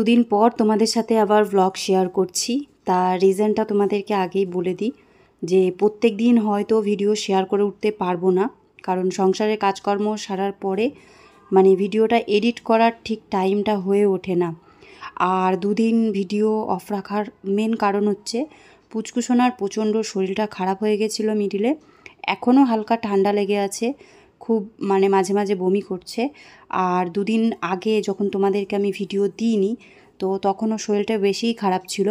দুদিন পর তোমাদের সাথে আবার ব্লগ শেয়ার করছি। তার রিজনটা তোমাদেরকে আগেই বলে দিই যে প্রত্যেক দিন হয়তো ভিডিও শেয়ার করে উঠতে পারবো না, কারণ সংসারের কাজকর্ম সারার পরে ভিডিওটা এডিট করার ঠিক টাইমটা হয়ে ওঠে না। আর দুদিন ভিডিও অফ রাখার মেন কারণ হচ্ছে পুচকুসোনার প্রচণ্ড শরীরটা খারাপ হয়ে গেছিলো মিডিলে। এখনও হালকা ঠান্ডা লেগে আছে, খুব মাঝে মাঝে বমি করছে। আর দুদিন আগে যখন তোমাদেরকে আমি ভিডিও দিইনি, তো তখনও শরীরটা বেশিই খারাপ ছিল।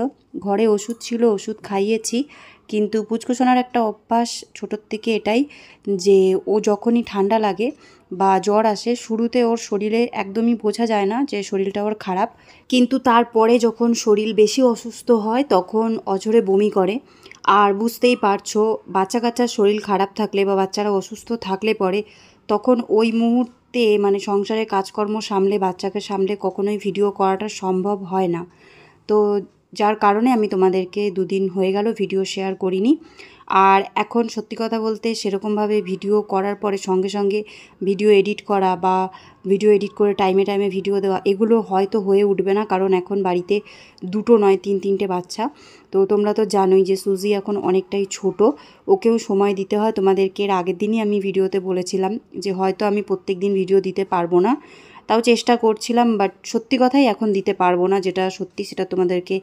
ঘরে ওষুধ ছিল, ওষুধ খাইয়েছি, কিন্তু পুচকুসোনার একটা অভ্যাস ছোটোর থেকে এটাই যে ও যখনই ঠান্ডা লাগে বা জ্বর আসে, শুরুতে ওর শরীরে একদমই বোঝা যায় না যে শরীরটা ওর খারাপ, কিন্তু তারপরে যখন শরীর বেশি অসুস্থ হয় তখন অঝরে বমি করে। আর বুঝতেই পারছো, বাচ্চা কাচ্চার শরীর খারাপ থাকলে বা বাচ্চারা অসুস্থ থাকলে পরে তখন ওই মুহূর্তে সংসারের কাজকর্ম সামলে বাচ্চাকে সামলে কখনোই ভিডিও করাটা সম্ভব হয় না। তো যার কারণে আমি তোমাদেরকে দুদিন হয়ে গেল ভিডিও শেয়ার করিনি। আর এখন সত্যি কথা বলতে সেরকমভাবে ভিডিও করার পরে সঙ্গে সঙ্গে ভিডিও এডিট করা বা ভিডিও এডিট করে টাইমে টাইমে ভিডিও দেওয়া, এগুলো হয়তো হয়ে উঠবে না, কারণ এখন বাড়িতে দুটো নয় তিনটে বাচ্চা। তো তোমরা তো জানোই যে সুজি এখন অনেকটাই ছোট, ওকেও সময় দিতে হয়। তোমাদেরকে এর আগের দিনই আমি ভিডিওতে বলেছিলাম যে হয়তো আমি প্রত্যেক দিন ভিডিও দিতে পারবো না, তাও চেষ্টা করছিলাম, বাট সত্যি কথাই এখন দিতে পারবো না, যেটা সত্যি সেটা তোমাদেরকে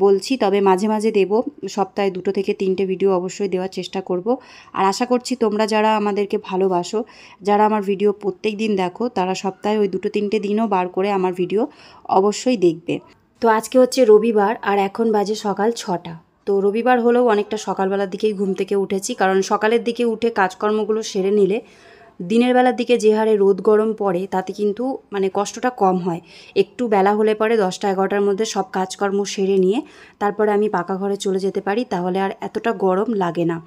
বলছি। তবে মাঝে মাঝে দেবো, সপ্তাহে 2 থেকে 3টে ভিডিও অবশ্যই দেওয়ার চেষ্টা করব। আর আশা করছি তোমরা যারা আমাদেরকে ভালোবাসো, যারা আমার ভিডিও প্রত্যেক দিন দেখো, তারা সপ্তাহে ওই 2-3টে দিনও বার করে আমার ভিডিও অবশ্যই দেখবে। তো আজকে হচ্ছে রবিবার আর এখন বাজে সকাল 6টা। তো রবিবার হলেও অনেকটা সকালবেলার দিকেই ঘুম থেকে উঠেছি, কারণ সকালের দিকে উঠে কাজকর্মগুলো সেরে নিলে দিনের বেলার দিকে যে হারে রোদ গরম পড়ে তাতে কিন্তু কষ্টটা কম হয়। একটু বেলা হলে পরে 10টা-11টার মধ্যে সব কাজকর্ম সেরে নিয়ে তারপরে আমি পাকা ঘরে চলে যেতে পারি, তাহলে আর এতটা গরম লাগে না।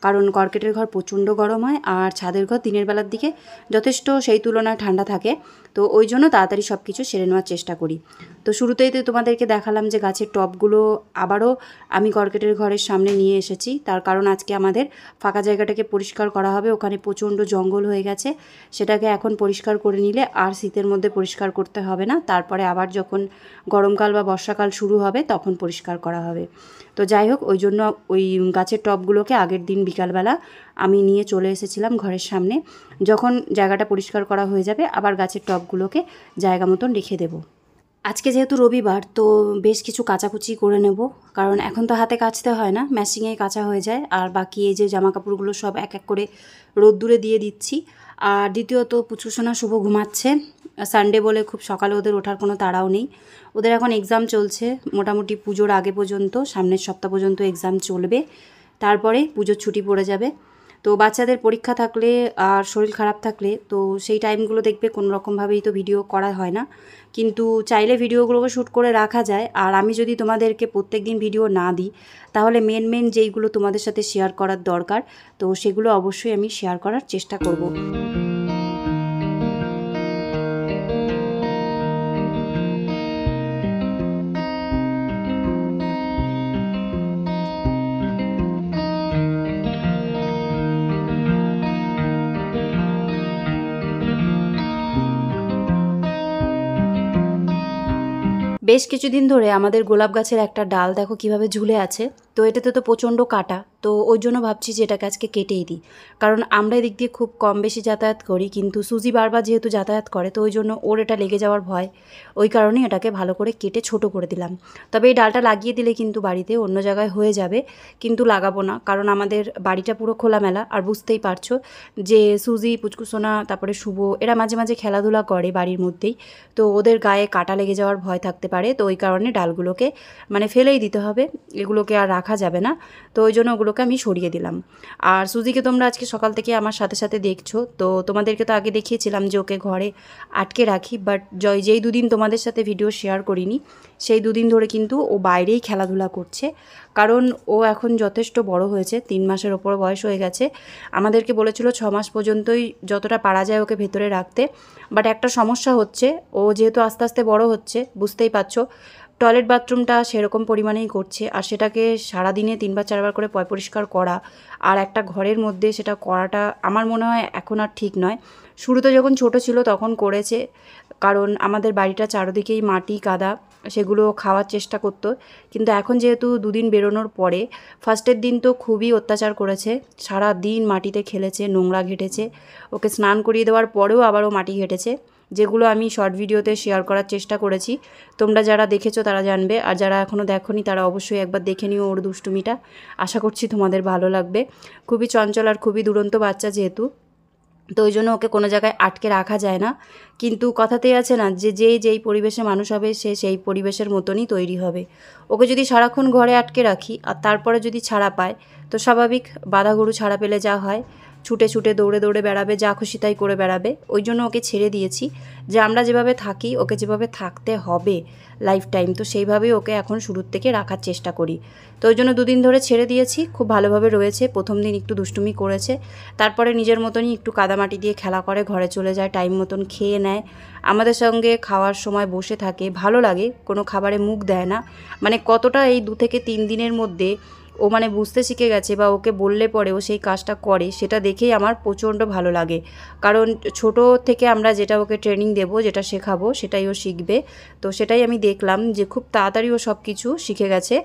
কারণ কর্কেটের ঘর প্রচণ্ড গরম হয় আর ছাদের ঘর দিনের বেলার দিকে যথেষ্ট সেই তুলনায় ঠান্ডা থাকে। তো ওই জন্য তাড়াতাড়ি সব কিছু সেরে নেওয়ার চেষ্টা করি। তো শুরুতেই তো তোমাদেরকে দেখালাম যে গাছের টবগুলো আবারও আমি কর্কেটের ঘরের সামনে নিয়ে এসেছি, তার কারণ আজকে আমাদের ফাঁকা জায়গাটাকে পরিষ্কার করা হবে। ওখানে প্রচণ্ড জঙ্গল হয়ে গেছে, সেটাকে এখন পরিষ্কার করে নিলে আর শীতের মধ্যে পরিষ্কার করতে হবে না, তারপরে আবার যখন গরমকাল বা বর্ষাকাল শুরু হবে তখন পরিষ্কার করা হবে। তো যাই হোক, ওই জন্য ওই গাছের টবগুলোকে আগের দিন বিকালবেলা আমি নিয়ে চলে এসেছিলাম ঘরের সামনে। যখন জায়গাটা পরিষ্কার করা হয়ে যাবে আবার গাছের টবগুলোকে জায়গা মতন রেখে দেবো। আজকে যেহেতু রবিবার, তো বেশ কিছু কাচাকুচি করে নেব, কারণ এখন তো হাতে কাচতে হয় না, মেশিনেই কাচা হয়ে যায়। আর বাকি এই যে জামা কাপড়গুলো সব এক এক করে রোদ্দুরে দিয়ে দিচ্ছি। আর দ্বিতীয়ত পুচকুসোনা শুভ ঘুমাচ্ছে, সানডে বলে খুব সকালে ওদের ওঠার কোনো তাড়াও নেই। ওদের এখন এক্সাম চলছে, মোটামুটি পুজোর আগে পর্যন্ত, সামনের সপ্তাহ পর্যন্ত এক্সাম চলবে, তারপরে পুজোর ছুটি পড়ে যাবে। তো বাচ্চাদের পরীক্ষা থাকলে আর শরীর খারাপ থাকলে তো সেই টাইমগুলো দেখবে কোনো রকমভাবেই তো ভিডিও করা হয় না, কিন্তু চাইলে ভিডিওগুলোকে শ্যুট করে রাখা যায়। আর আমি যদি তোমাদেরকে প্রত্যেক দিন ভিডিও না দিই, তাহলে মেন যেইগুলো তোমাদের সাথে শেয়ার করার দরকার, তো সেগুলো অবশ্যই আমি শেয়ার করার চেষ্টা করব। বেশ কিছুদিন ধরে আমাদের গোলাপ গাছের একটা ডাল দেখো কিভাবে ঝুলে আছে, তো এটাতে তো প্রচণ্ড কাটা, তো ওই জন্য ভাবছি যে এটাকে আজকে কেটেই দিই। কারণ আমরা এদিক দিয়ে খুব কম বেশি যাতায়াত করি, কিন্তু সুজি বারবার যেহেতু যাতায়াত করে, তো ওই জন্য ওর এটা লেগে যাওয়ার ভয়, ওই কারণেই এটাকে ভালো করে কেটে ছোট করে দিলাম। তবে এই ডালটা লাগিয়ে দিলে কিন্তু বাড়িতে অন্য জায়গায় হয়ে যাবে, কিন্তু লাগাবো না, কারণ আমাদের বাড়িটা পুরো খোলামেলা। আর বুঝতেই পারছো যে সুজি, পুচকুসোনা, তারপরে শুভ, এরা মাঝে মাঝে খেলাধুলা করে বাড়ির মধ্যেই, তো ওদের গায়ে কাটা লেগে যাওয়ার ভয় থাকতে পারে। তো ওই কারণে ডালগুলোকে ফেলেই দিতে হবে, এগুলোকে আর রাখা যাবে না, তো ওই জন্য ওগুলোকে আমি সরিয়ে দিলাম। আর সুজিকে তোমরা আজকে সকাল থেকে আমার সাথে সাথে দেখছো, তো তোমাদেরকে তো আগে দেখিয়েছিলাম যে ওকে ঘরে আটকে রাখি, বাট যেই দুদিন তোমাদের সাথে ভিডিও শেয়ার করিনি, সেই দুদিন ধরে কিন্তু ও বাইরেই খেলাধুলা করছে, কারণ ও এখন যথেষ্ট বড় হয়েছে, 3 মাসের ওপর বয়স হয়ে গেছে। আমাদেরকে বলেছিল 6 মাস পর্যন্তই যতটা পারা যায় ওকে ভেতরে রাখতে, বাট একটা সমস্যা হচ্ছে, ও যেহেতু আস্তে আস্তে বড় হচ্ছে, বুঝতেই পারছো, টয়লেট বাথরুমটা সেরকম পরিমাণেই করছে, আর সেটাকে সারাদিনে 3-4 বার করে পরিষ্কার করা আর একটা ঘরের মধ্যে সেটা করাটা আমার মনে হয় এখন আর ঠিক নয়। শুরুতে যখন ছোট ছিল তখন করেছে, কারণ আমাদের বাড়িটা চারদিকেই মাটি কাদা, সেগুলো খাওয়ার চেষ্টা করতো। কিন্তু এখন যেহেতু দুদিন বেরোনোর পরে, ফার্স্টের দিন তো খুবই অত্যাচার করেছে, সারা দিন মাটিতে খেলেছে, নোংরা ঘেটেছে। ওকে স্নান করিয়ে দেওয়ার পরেও আবার ও মাটি ঘেটেছে, যেগুলো আমি শর্ট ভিডিওতে শেয়ার করার চেষ্টা করেছি। তোমরা যারা দেখেছো তারা জানবে, আর যারা এখনও দেখোনি তারা অবশ্যই একবার দেখে নিও ওর দুষ্টুমিটা। আশা করছি তোমাদের ভালো লাগবে। খুবই চঞ্চল আর খুবই দুরন্ত বাচ্চা যেহেতু, তো ওই জন্য ওকে কোনো জায়গায় আটকে রাখা যায় না। কিন্তু কথাতেই আছে না যে যেই পরিবেশে মানুষ হবে সে সেই পরিবেশের মতনই তৈরি হবে। ওকে যদি সারাক্ষণ ঘরে আটকে রাখি আর তারপরে যদি ছাড়া পায়, তো স্বাভাবিক বাঁধা গরু ছাড়া পেলে যা হয়, ছুটে ছুটে দৌড়ে দৌড়ে বেড়াবে, যা খুশি তাই করে বেড়াবে। ওই জন্য ওকে ছেড়ে দিয়েছি যে আমরা যেভাবে থাকি ওকে যেভাবে থাকতে হবে লাইফ টাইম, তো সেইভাবেই ওকে এখন শুরুর থেকে রাখার চেষ্টা করি। তো ওই জন্য দুদিন ধরে ছেড়ে দিয়েছি, খুব ভালোভাবে রয়েছে। প্রথম দিন একটু দুষ্টুমি করেছে, তারপরে নিজের মতনই একটু কাদামাটি দিয়ে খেলা করে, ঘরে চলে যায়, টাইম মতন খেয়ে নেয়, আমাদের সঙ্গে খাওয়ার সময় বসে থাকে, ভালো লাগে, কোনো খাবারে মুখ দেয় না। মানে কতটা এই 2 থেকে 3 দিনের মধ্যে ও মানে বুঝতে শিখে গেছে, বা ওকে বললে পরে ও সেই কাজটা করে, সেটা দেখেই আমার প্রচণ্ড ভালো লাগে। কারণ ছোট থেকে আমরা যেটা ওকে ট্রেনিং দেবো, যেটা শেখাবো, সেটাই ও শিখবে। তো সেটাই আমি দেখলাম যে খুব তাড়াতাড়ি ও সব কিছু শিখে গেছে,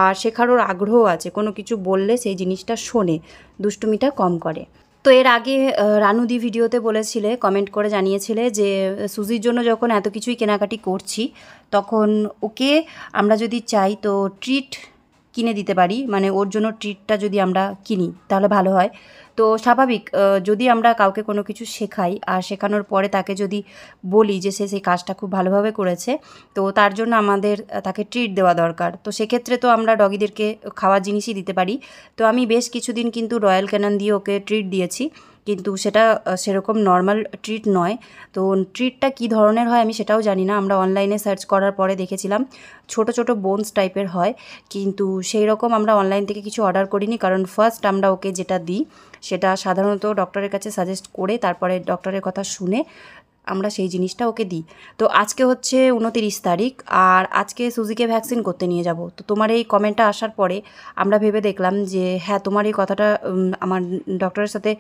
আর শেখার ওর আগ্রহ আছে, কোনো কিছু বললে সেই জিনিসটা শোনে, দুষ্টুমিটা কম করে। তো এর আগে রানুদি ভিডিওতে বলেছিলে, কমেন্ট করে জানিয়েছিলে যে সুজির জন্য যখন এত কিছুই কেনাকাটি করছি, তখন ওকে আমরা যদি চাই তো ট্রিট কিনে দিতে পারি, মানে ওর জন্য ট্রিটটা যদি আমরা কিনি তাহলে ভালো হয়। তো স্বাভাবিক, যদি আমরা কাউকে কোনো কিছু শেখাই আর শেখানোর পরে তাকে যদি বলি যে সে সেই কাজটা খুব ভালোভাবে করেছে, তো তার জন্য আমাদের তাকে ট্রিট দেওয়া দরকার। তো সেক্ষেত্রে তো আমরা ডগিদেরকে খাওয়ার জিনিসই দিতে পারি। তো আমি বেশ কিছুদিন কিন্তু রয়্যাল ক্যানন দিয়ে ওকে ট্রিট দিয়েছি, কিন্তু সেটা সেরকম নর্মাল ট্রিট নয়। তো ট্রিটটা কী ধরনের হয় আমি সেটাও জানি না, আমরা অনলাইনে সার্চ করার পরে দেখেছিলাম ছোট ছোট বোনস টাইপের হয়, কিন্তু সেই রকম আমরা অনলাইন থেকে কিছু অর্ডার করিনি। কারণ ফার্স্ট আমরা ওকে যেটা দিই সেটা সাধারণত ডক্টরের কাছে সাজেস্ট করে, তারপরে ডক্টরের কথা শুনে আমরা সেই জিনিসটা ওকে দিই। তো আজকে হচ্ছে 29 তারিখ, আর আজকে সুজিকে ভ্যাকসিন করতে নিয়ে যাব। তো তোমার এই কমেন্টটা আসার পরে আমরা ভেবে দেখলাম যে হ্যাঁ, তোমার এই কথাটা আমার ডক্টরের সাথে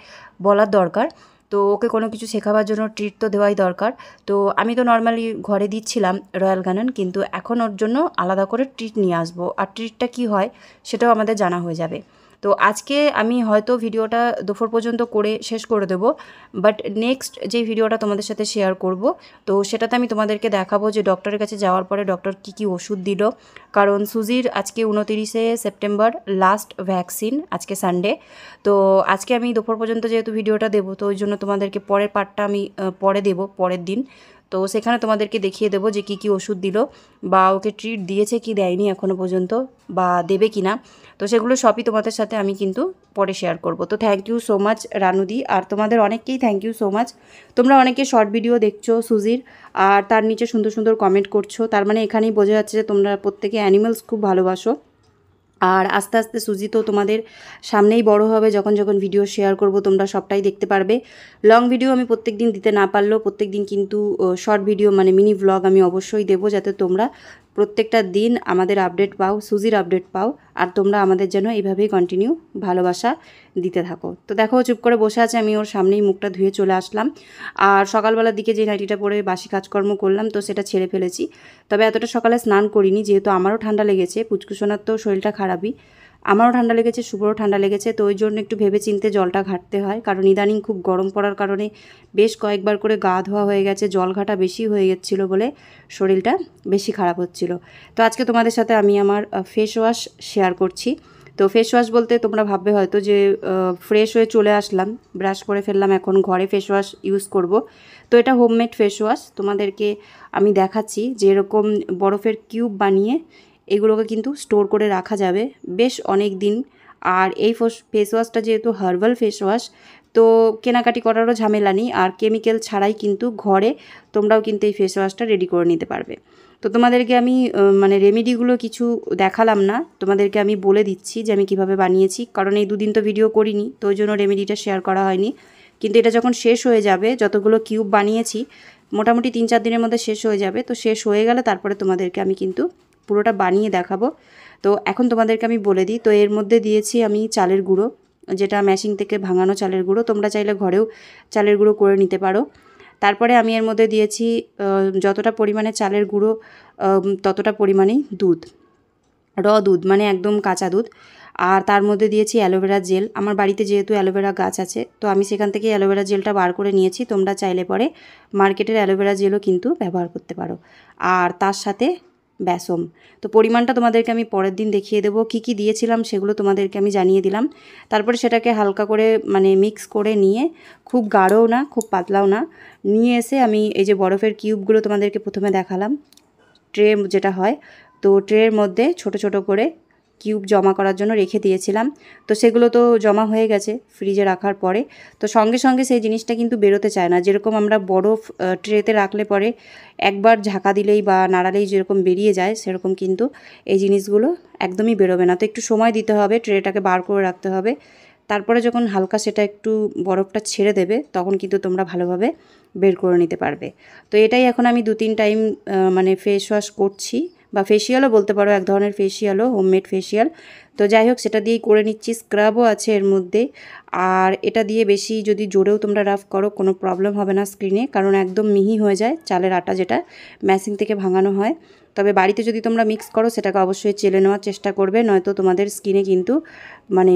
বলার দরকার। তো ওকে কোনো কিছু শেখাবার জন্য ট্রিট তো দেওয়াই দরকার। তো আমি তো নর্মালি ঘরে দিচ্ছিলাম রয়্যাল ক্যানন, কিন্তু এখন ওর জন্য আলাদা করে ট্রিট নিয়ে আসবো, আর ট্রিটটা কী হয় সেটাও আমাদের জানা হয়ে যাবে। তো আজকে আমি হয়তো ভিডিওটা দুপুর পর্যন্ত করে শেষ করে দেবো, বাট নেক্সট যে ভিডিওটা তোমাদের সাথে শেয়ার করব, তো সেটাতে আমি তোমাদেরকে দেখাবো যে ডক্টরের কাছে যাওয়ার পরে ডক্টর কী ওষুধ দিল। কারণ সুজির আজকে 29শে সেপ্টেম্বর লাস্ট ভ্যাকসিন, আজকে সানডে। তো আজকে আমি দুপুর পর্যন্ত যেহেতু ভিডিওটা দেবো, তো ওই জন্য তোমাদেরকে পরের পার্টটা আমি পরে দেবো, পরের দিন। তো সেখানে তোমাদেরকে দেখিয়ে দেবো যে কী ওষুধ দিল, বা ওকে ট্রিট দিয়েছে কি দেয়নি এখনও পর্যন্ত, বা দেবে কি না। তো সেগুলো সবই তোমাদের সাথে আমি কিন্তু পরে শেয়ার করব। তো থ্যাংক ইউ সো মাচ রানুদি, আর তোমাদের অনেককেই থ্যাংক ইউ সো মাচ। তোমরা অনেকে শর্ট ভিডিও দেখছো সুজির, আর তার নিচে সুন্দর সুন্দর কমেন্ট করছো, তার মানে এখানেই বোঝা যাচ্ছে যে তোমরা প্রত্যেকে অ্যানিমেলস খুব ভালোবাসো। আর আস্তে আস্তে সুজি তো তোমাদের সামনেই বড় হবে, যখন যখন ভিডিও শেয়ার করব তোমরা সবটাই দেখতে পারবে। লং ভিডিও আমি প্রত্যেক দিন দিতে না পারলেও প্রত্যেক দিন কিন্তু শর্ট ভিডিও মানে মিনি ভ্লগ আমি অবশ্যই দেবো, যাতে তোমরা প্রত্যেকটা দিন আমাদের আপডেট পাও, সুজির আপডেট পাও, আর তোমরা আমাদের যেন এইভাবেই কন্টিনিউ ভালোবাসা দিতে থাকো। তো দেখো চুপ করে বসে আছে, আমি ওর সামনেই মুখটা ধুয়ে চলে আসলাম। আর সকালবেলার দিকে যে নাইটিটা পরে বাসি কাজকর্ম করলাম, তো সেটা ছেড়ে ফেলেছি। তবে এতটা সকালে স্নান করিনি, যেহেতু আমারও ঠান্ডা লেগেছে, পুচকুসোনার তো শরীরটা খারাপই, আমারও ঠান্ডা লেগেছে, শুভরও ঠান্ডা লেগেছে। তো ওই জন্য একটু ভেবে চিন্তে জলটা ঘাটতে হয়, কারণ ইদানিং খুব গরম পড়ার কারণে বেশ কয়েকবার করে গা ধোয়া হয়ে গেছে, জল ঘাটা বেশি হয়ে যাচ্ছিলো বলে শরীরটা বেশি খারাপ হচ্ছিল। তো আজকে তোমাদের সাথে আমি আমার ফেস ওয়াশ শেয়ার করছি। তো ফেস ওয়াশ বলতে তোমরা ভাববে হয়তো যে ফ্রেশ হয়ে চলে আসলাম, ব্রাশ করে ফেললাম, এখন ঘরে ফেস ওয়াশ ইউজ করব। তো এটা হোমমেড ফেস ওয়াশ, তোমাদেরকে আমি দেখাচ্ছি যে এরকম বরফের কিউব বানিয়ে এগুলোকে কিন্তু স্টোর করে রাখা যাবে বেশ অনেক দিন। আর এই ফেস ওয়াশটা যেহেতু হার্বাল ফেস ওয়াশ, তো কেনাকাটি করারও ঝামেলা নেই, আর কেমিক্যাল ছাড়াই কিন্তু ঘরে তোমরাও কিন্তু এই ফেস ওয়াশটা রেডি করে নিতে পারবে। তো তোমাদেরকে আমি মানে রেমেডিগুলো কিছু দেখালাম না, তোমাদেরকে আমি বলে দিচ্ছি যে আমি কিভাবে বানিয়েছি, কারণ এই দুদিন তো ভিডিও করিনি, তো ওই জন্য রেমেডিটা শেয়ার করা হয়নি। কিন্তু এটা যখন শেষ হয়ে যাবে, যতগুলো কিউব বানিয়েছি মোটামুটি 3-4 দিনের মধ্যে শেষ হয়ে যাবে। তো শেষ হয়ে গেলে তারপরে তোমাদেরকে আমি কিন্তু পুরোটা বানিয়ে দেখাবো। তো এখন তোমাদেরকে আমি বলে দিই, তো এর মধ্যে দিয়েছি আমি চালের গুঁড়ো, যেটা মেশিন থেকে ভাঙানো চালের গুঁড়ো, তোমরা চাইলে ঘরেও চালের গুঁড়ো করে নিতে পারো। তারপরে আমি এর মধ্যে দিয়েছি যতটা পরিমাণে চালের গুঁড়ো ততটা পরিমাণেই দুধ, দুধ মানে একদম কাঁচা দুধ। আর তার মধ্যে দিয়েছি অ্যালোভেরা জেল। আমার বাড়িতে যেহেতু অ্যালোভেরা গাছ আছে, তো আমি সেখান থেকে অ্যালোভেরা জেলটা বার করে নিয়েছি। তোমরা চাইলে পরে মার্কেটের অ্যালোভেরা জেলও কিন্তু ব্যবহার করতে পারো। আর তার সাথে বেসম। তো পরিমাণটা তোমাদেরকে আমি পরের দিন দেখিয়ে দেবো। কী কী দিয়েছিলাম সেগুলো তোমাদেরকে আমি জানিয়ে দিলাম। তারপরে সেটাকে হালকা করে মানে মিক্স করে নিয়ে, খুব গাঢ়ও না খুব পাতলাও না, নিয়ে এসে আমি এই যে বরফের কিউবগুলো তোমাদেরকে প্রথমে দেখালাম, ট্রে যেটা হয়, তো ট্রের মধ্যে ছোট ছোট করে কিউব জমা করার জন্য রেখে দিয়েছিলাম। তো সেগুলো তো জমা হয়ে গেছে ফ্রিজে রাখার পরে। তো সঙ্গে সঙ্গে সেই জিনিসটা কিন্তু বেরোতে চায় না। যেরকম আমরা বরফ ট্রেতে রাখলে পরে একবার ঝাঁকা দিলেই বা নাড়ালেই যেরকম বেরিয়ে যায়, সেরকম কিন্তু এই জিনিসগুলো একদমই বেরোবে না। তো একটু সময় দিতে হবে, ট্রেটাকে বার করে রাখতে হবে। তারপরে যখন হালকা সেটা একটু বরফটা ছেড়ে দেবে, তখন কিন্তু তোমরা ভালোভাবে বের করে নিতে পারবে। তো এটাই এখন আমি 2-3 টাইম মানে ফেস ওয়াশ করছি, বা ফেসিয়ালও বলতে পারো, এক ধরনের ফেসিয়ালও, হোমমেড ফেসিয়াল। তো যাই হোক, সেটা দিয়েই করে নিচ্ছি। স্ক্রাবও আছে এর মধ্যে। আর এটা দিয়ে বেশি যদি জোরেও তোমরা রাফ করো কোনো প্রবলেম হবে না স্কিনে, কারণ একদম মিহি হয়ে যায় চালের আটা, যেটা মেশিন থেকে ভাঙানো হয়। তবে বাড়িতে যদি তোমরা মিক্স করো সেটাকে অবশ্যই চেলে নেওয়ার চেষ্টা করবে, নয়তো তোমাদের স্কিনে কিন্তু মানে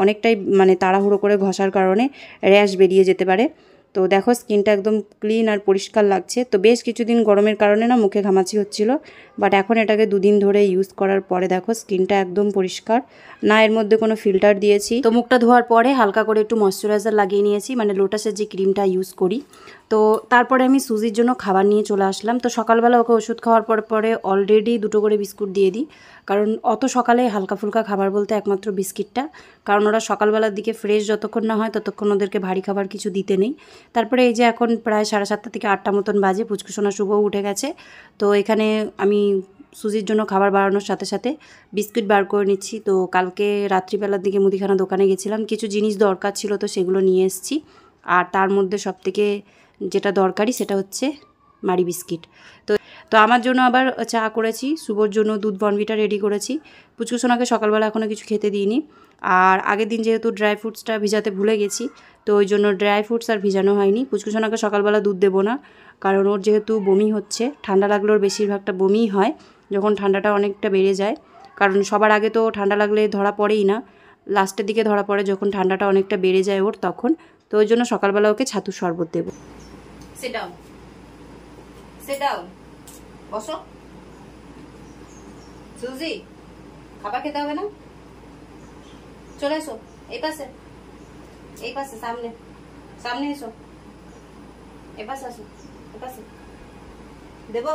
অনেকটাই মানে তাড়াহুড়ো করে ঘষার কারণে র্যাশ বেরিয়ে যেতে পারে। তো দেখো স্কিনটা একদম ক্লিন আর পরিষ্কার লাগছে। তো বেশ কিছুদিন গরমের কারণে না মুখে ঘামাচি হচ্ছিল, বাট এখন এটাকে 2 দিন ধরে ইউজ করার পরে দেখো স্কিনটা একদম পরিষ্কার, না এর মধ্যে কোনো ফিল্টার দিয়েছি। তো মুখটা ধোয়ার পরে হালকা করে একটু ময়শ্চারাইজার লাগিয়ে নিয়েছি, মানে লোটাসের যে ক্রিমটা ইউজ করি। তো তারপরে আমি সুজির জন্য খাবার নিয়ে চলে আসলাম। তো সকালবেলা ওকে ওষুধ খাওয়ার পরে অলরেডি 2টো করে বিস্কুট দিয়ে দিই, কারণ অত সকালে হালকা ফুলকা খাবার বলতে একমাত্র বিস্কিটটা, কারণ ওরা সকালবেলার দিকে ফ্রেশ যতক্ষণ না হয় ততক্ষণ ওদেরকে ভারী খাবার কিছু দিতে নেই। তারপরে এই যে এখন প্রায় 7:30 থেকে 8টা মতন বাজে, পুচকুসোনা শুভও উঠে গেছে। তো এখানে আমি সুজির জন্য খাবার বাড়ানোর সাথে সাথে বিস্কুট বার করে নিচ্ছি। তো কালকে রাত্রিবেলার দিকে মুদিখানা দোকানে গেছিলাম, কিছু জিনিস দরকার ছিল, তো সেগুলো নিয়ে এসেছি। আর তার মধ্যে সবথেকে যেটা দরকারি সেটা হচ্ছে মারি বিস্কিট। তো আমার জন্য আবার চা করেছি, শুভর জন্য দুধ বর্নভিটা রেডি করেছি। পুচকুসোনাকে সকালবেলা এখনও কিছু খেতে দিইনি। আর আগের দিন যেহেতু ড্রাই ফ্রুটসটা ভিজাতে ভুলে গেছি, তো ওই জন্য ড্রাই ফ্রুটস আর ভিজানো হয়নি। পুচকুসোনাকে সকালবেলা দুধ দেবো না, কারণ ওর যেহেতু বমি হচ্ছে, ঠান্ডা লাগলে ওর বেশিরভাগটা বমিই হয় যখন ঠান্ডাটা অনেকটা বেড়ে যায়। কারণ সবার আগে তো ঠান্ডা লাগলে ধরা পড়েই না, লাস্টের দিকে ধরা পড়ে যখন ঠান্ডাটা অনেকটা বেড়ে যায় ওর, তখন। তো ওই জন্য সকালবেলা ওকে ছাতুর শরবত দেবো। Sit down. Sit down. বসো। সুজি, খাবার খেতে হবে না? চলে এসো এই পাশে, এই পাশে, সামনে সামনে এসো, এই পাশে আসো, এই পাশে দেবো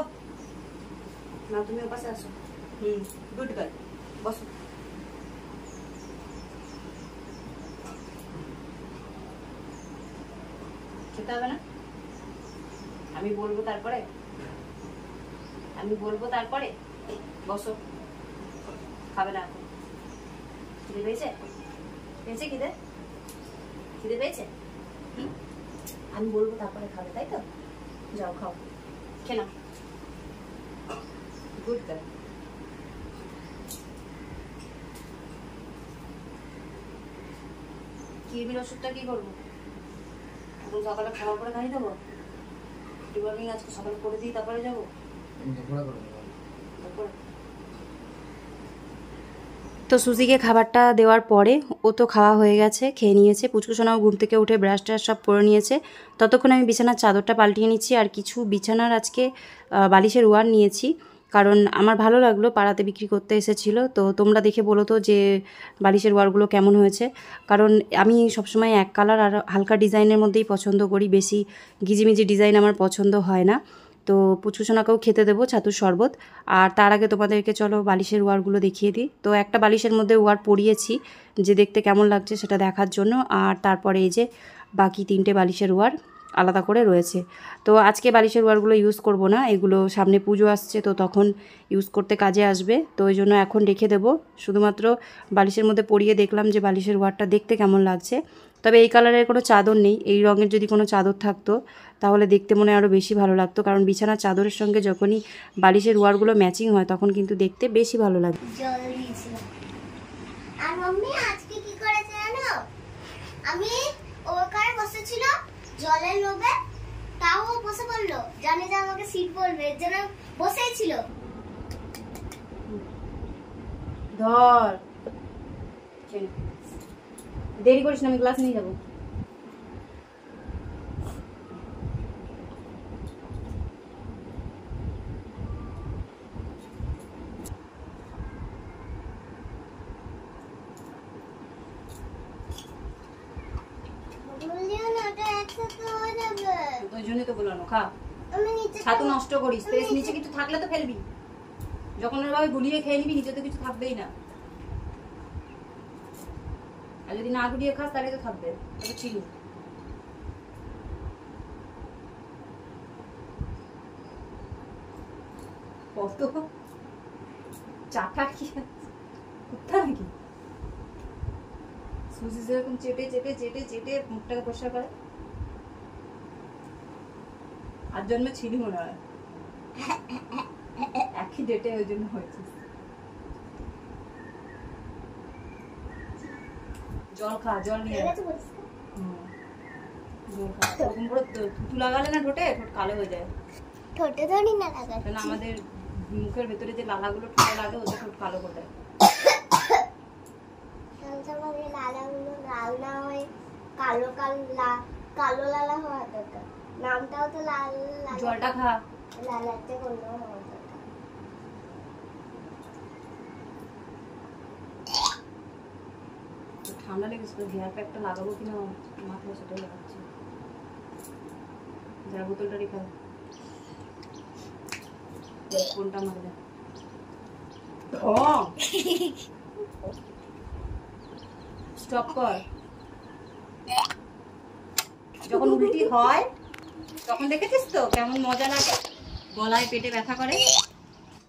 না, তুমি ও পাশে আসো। গুড গার্ল, বসো। খেতে হবে না? আমি বলবো তারপরে, বসো। খাবে না এখন? খিদে পেয়েছে? খিদে পেয়েছে? আমি বলবো তারপরে খাবে, তাই তো? যাও খাও, খেয়ে নাও। Good girl. কিডনির ওষুধটা কি করবো? এখন সকালে খাওয়ার পরে খাইয়ে দেবো? ডিওয়ার্মিং আজকে সকালে করে দিই, তারপরে যাবো? তো সুজিকে খাবারটা দেওয়ার পরে ও তো খাওয়া হয়ে গেছে, খেয়ে নিয়েছে। পুচকুসোনাও ঘুম থেকে উঠে ব্রাশ ট্রাশ সব করে নিয়েছে। ততক্ষণ আমি বিছানার চাদরটা পাল্টিয়ে নিচ্ছি, আর কিছু বিছানার আজকে বালিশের ওয়ার নিয়েছি, কারণ আমার ভালো লাগলো, পাড়াতে বিক্রি করতে এসেছিলো। তো তোমরা দেখে বলো তো যে বালিশের ওয়ারগুলো কেমন হয়েছে, কারণ আমি সবসময় এক কালার আর হালকা ডিজাইনের মধ্যেই পছন্দ করি, বেশি গিজিমিজি ডিজাইন আমার পছন্দ হয় না। তো পুচকুসোনাকেও খেতে দেবো ছাতুর শরবত। আর তার আগে তোমাদেরকে চলো বালিশের ওয়ারগুলো দেখিয়ে দিই। তো একটা বালিশের মধ্যে ওয়ার পরিয়েছি, যে দেখতে কেমন লাগছে সেটা দেখার জন্য। আর তারপরে এই যে বাকি 3টে বালিশের ওয়ার আলাদা করে রয়েছে। তো আজকে বালিশের ওয়ারগুলো ইউজ করব না, এগুলো সামনে পুজো আসছে, তো তখন ইউজ করতে কাজে আসবে। তো ওই জন্য এখন রেখে দেবো। শুধুমাত্র বালিশের মধ্যে পরিয়ে দেখলাম যে বালিশের ওয়ারটা দেখতে কেমন লাগছে। তবে এই কালারের কোনো চাদর নেই, এই রঙের যদি কোনো চাদর থাকতো তাহলে দেখতে মনে আরও বেশি ভালো লাগতো, কারণ বিছানার চাদরের সঙ্গে যখনই বালিশের ওয়ারগুলো ম্যাচিং হয় তখন কিন্তু দেখতে বেশি ভালো লাগে। আর মাম্মি আজকে কি করেছে জানো? আমি ওখানে বসেছিল জলের লোভে, তাও ও বসে পড়লো, জানে যে আমাকে সিট বলবে, এর জন্য বসেই ছিল। ধর, দেরি করিস না, আমি গ্লাস নিয়ে যাবো। বললিও না ওটা একসাথে হয়ে যাবে। ওই জন্যই তো বললাম খা। আমি নিচে ছাতু নষ্ট করিস, স্পেস নিচে কিছু থাকলে তো ফেলবি। যখন ওইভাবে গুলিয়ে খেয়ে নিবি, নিচে তো কিছু থাকবেই না। আর যদি না গুলিয়ে খাস তাহলে তো থাকবে, তবে ছিল। কত চাটা কি কুত্তা নাকি? সুজি যেরকম চেটে চেটে চেটে চেটে মুখটাকে পরিষ্কার করে। আর জন্মে ছিলি মনে হয়, একই ডেটে ওই জন্য হয়েছে। জল খা, জল নিয়ে গেছে পরিষ্কার। জল খা। ওরকম করে থুতু লাগালে না ঠোঁটে, ঠোঁট কালো হয়ে যায়। ঠোঁটে ধরি না লাগাচ্ছি। কেন আমাদের মুখের ভেতরে যে লালাগুলো ঠোঁটে লাগে, ওদের ঠোঁট কালো করে দেয়। আমাদের লালাগুলো লাল না হয়ে কালো কালো লালা হওয়া দরকার। নামটাও তো লাল লাল। জলটা খা। লালাতে করলো হওয়া দরকার। ঠান্ডা লেগেছিল, হেয়ার প্যাকটা লাগাবো কিনা মাথায়, সেটাই লাগাচ্ছি। যার বোতলটা রেখা, কোনটা মারবে? স্টপ কর। যখন উল্টি হয় তখন দেখেছিস তো কেমন মজা লাগে, গলায় পেটে ব্যথা করে।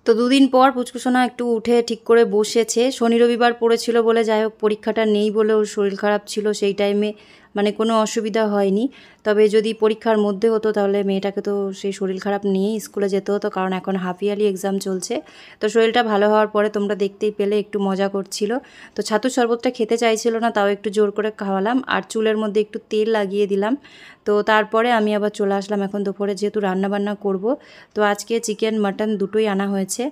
তো দুদিন পর পুচকুসোনা একটু উঠে ঠিক করে বসেছে। শনি রবিবার পড়েছিল বলে, যাই হোক পরীক্ষাটা নেই বলে ওর শরীর খারাপ ছিল সেই টাইমে, মানে কোনো অসুবিধা হয়নি। তবে যদি পরীক্ষার মধ্যে হতো তাহলে মেয়েটাকে তো সেই শরীর খারাপ নিয়েই স্কুলে যেতে হতো, কারণ এখন হাফ ইয়ারলি এক্সাম চলছে। তো শরীরটা ভালো হওয়ার পরে তোমরা দেখতেই পেলে একটু মজা করছিল। তো ছাতুর শরবতটা খেতে চাইছিল না, তাও একটু জোর করে খাওয়ালাম, আর চুলের মধ্যে একটু তেল লাগিয়ে দিলাম। তো তারপরে আমি আবার চলে আসলাম এখন দুপুরে, যেহেতু রান্নাবান্না করব। তো আজকে চিকেন মাটন দুটোই আনা হয়েছে।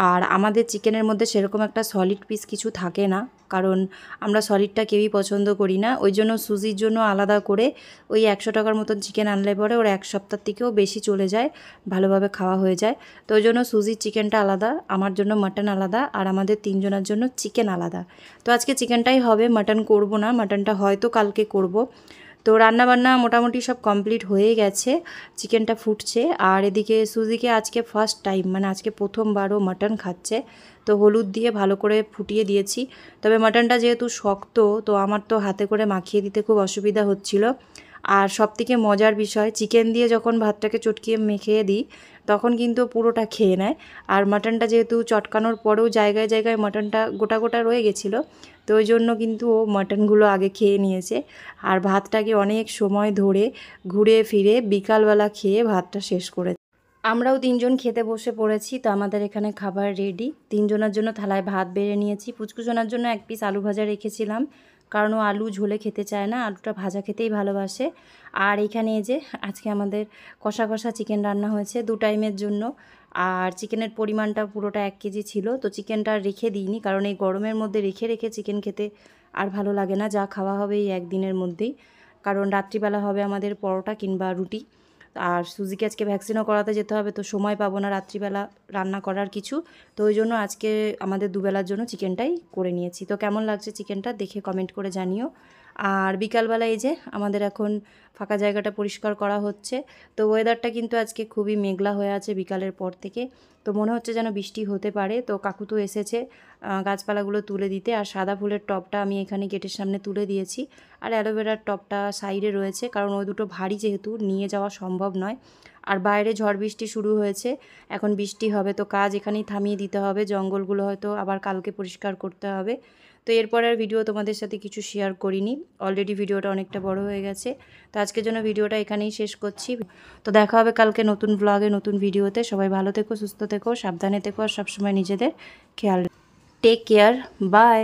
আর আমাদের চিকেনের মধ্যে সেরকম একটা সলিড পিস কিছু থাকে না, কারণ আমরা সলিডটা কেউই পছন্দ করি না। ওই জন্য সুজির জন্য আলাদা করে ওই 100 টাকার মতন চিকেন আনলে পরে ওর 1 সপ্তাহ থেকেও বেশি চলে যায়, ভালোভাবে খাওয়া হয়ে যায়। তো ওই জন্য সুজির চিকেনটা আলাদা, আমার জন্য মাটন আলাদা, আর আমাদের 3 জনের জন্য চিকেন আলাদা। তো আজকে চিকেনটাই হবে, মাটন করব না, মাটনটা হয়তো কালকে করব। তো রান্নাবান্না মোটামুটি সব কমপ্লিট হয়ে গেছে, চিকেনটা ফুটছে। আর এদিকে সুজিকে আজকে ফার্স্ট টাইম, মানে আজকে প্রথমবারও মাটন খাচ্ছে। তো হলুদ দিয়ে ভালো করে ফুটিয়ে দিয়েছি। তবে মাটনটা যেহেতু শক্ত, তো আমার তো হাতে করে মাখিয়ে দিতে খুব অসুবিধা হচ্ছিল। আর সবথেকে মজার বিষয়, চিকেন দিয়ে যখন ভাতটাকে চটকিয়ে মেখে দিই তখন কিন্তু পুরোটা খেয়ে নেয়। আর মাটনটা যেহেতু চটকানোর পরেও জায়গায় জায়গায় মাটনটা গোটা গোটা রয়ে গেছিলো, তো ওই জন্য কিন্তু ও মাটনগুলো আগে খেয়ে নিয়েছে। আর ভাতটাকে অনেক সময় ধরে ঘুরে ফিরে বিকালবেলা খেয়ে ভাতটা শেষ করে। আমরাও 3 জন খেতে বসে পড়েছি। তো আমাদের এখানে খাবার রেডি, 3 জনের জন্য থালায় ভাত বেড়ে নিয়েছি। পুচকুসোনার জন্য 1 পিস আলু ভাজা রেখেছিলাম, কারণ ও আলু ঝোলে খেতে চায় না, আলুটা ভাজা খেতেই ভালোবাসে। আর এখানে এই যে আজকে আমাদের কষা কষা চিকেন রান্না হয়েছে 2 টাইমের জন্য। আর চিকেনের পরিমাণটা পুরোটা 1 কেজি ছিল। তো চিকেনটা রেখে দিইনি, কারণ এই গরমের মধ্যে রেখে রেখে চিকেন খেতে আর ভালো লাগে না। যা খাওয়া হবে এই একদিনের মধ্যেই, কারণ রাত্রিবেলা হবে আমাদের পরোটা কিংবা রুটি। আর সুজিকে আজকে ভ্যাকসিনও করাতে যেতে হবে, তো সময় পাবো না রাত্রিবেলা রান্না করার কিছু। তো ওই জন্য আজকে আমাদের দুবেলার জন্য চিকেনটাই করে নিয়েছি। তো কেমন লাগছে চিকেনটা দেখে কমেন্ট করে জানিও। আর বিকালবেলা এই যে আমাদের এখন ফাঁকা জায়গাটা পরিষ্কার করা হচ্ছে। তো ওয়েদারটা কিন্তু আজকে খুবই মেঘলা হয়ে আছে বিকালের পর থেকে, তো মনে হচ্ছে যেন বৃষ্টি হতে পারে। তো কাকু তো এসেছে গাছপালাগুলো তুলে দিতে। আর সাদা ফুলের টবটা আমি এখানে গেটের সামনে তুলে দিয়েছি, আর অ্যালোভেরার টবটা সাইডে রয়েছে, কারণ ওই দুটো ভারী যেহেতু নিয়ে যাওয়া সম্ভব নয়। আর বাইরে ঝড় বৃষ্টি শুরু হয়েছে, এখন বৃষ্টি হবে, তো কাজ এখানেই থামিয়ে দিতে হবে। জঙ্গলগুলো হয়তো আবার কালকে পরিষ্কার করতে হবে। তো এরপর আর ভিডিও তোমাদের সাথে কিছু শেয়ার করিনি, অলরেডি ভিডিওটা অনেকটা বড় হয়ে গেছে। তো আজকের জন্য ভিডিওটা এখানেই শেষ করছি। তো দেখা হবে কালকে নতুন ব্লগে, নতুন ভিডিওতে। সবাই ভালো থেকো, সুস্থ থেকো, সাবধানে থেকো, আর সবসময় নিজেদের খেয়াল। Take care, by.